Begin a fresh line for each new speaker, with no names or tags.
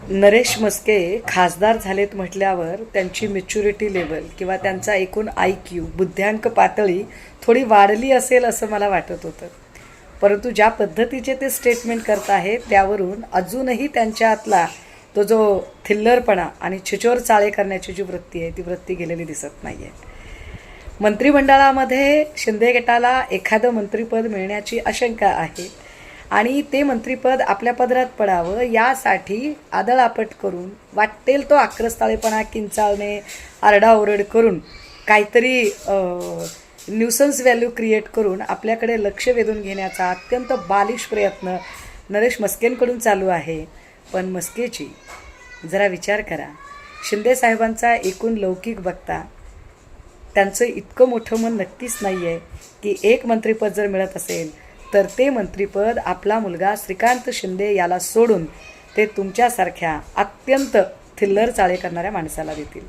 नरेश म्हस्के खासदार झालेत म्हटल्यावर त्यांची मॅच्युरिटी लेवल किंवा त्यांचा एकूण IQ बुद्ध्यांक पातळी थोडी वाढली असेल असं मला वाटत होतं. परंतु ज्या पद्धतीचे ते स्टेटमेंट करत आहेत त्यावरून अजूनही त्यांच्यातला तो जो थिल्लरपणा आणि छिछोर चाळे करण्याची जी वृत्ती आहे ती वृत्ती गेलेली दिसत नाही आहे. मंत्रिमंडळामध्ये शिंदे गटाला एखादं मंत्रिपद मिळण्याची आशंका आहे आणि ते मंत्रिपद आपल्या पदरात पडावं यासाठी आदळआपट करून वाटेल तो आक्रस्ताळेपणा किंचाळणे आरडाओरड करून काहीतरी न्यूसन्स व्हॅल्यू क्रिएट करून आपल्याकडे लक्ष वेधून घेण्याचा अत्यंत बालिश प्रयत्न नरेश म्हस्केंकडून चालू आहे. पण म्हस्केची जरा विचार करा, शिंदेसाहेबांचा एकूण लौकिक बघता त्यांचं इतकं मोठं मन नक्कीच नाही आहे की एक मंत्रिपद जर मिळत असेल तर ते मंत्रिपद आपला मुलगा श्रीकांत शिंदे याला सोडून ते तुमच्यासारख्या अत्यंत थिल्लर चाळे करणाऱ्या माणसाला देतील.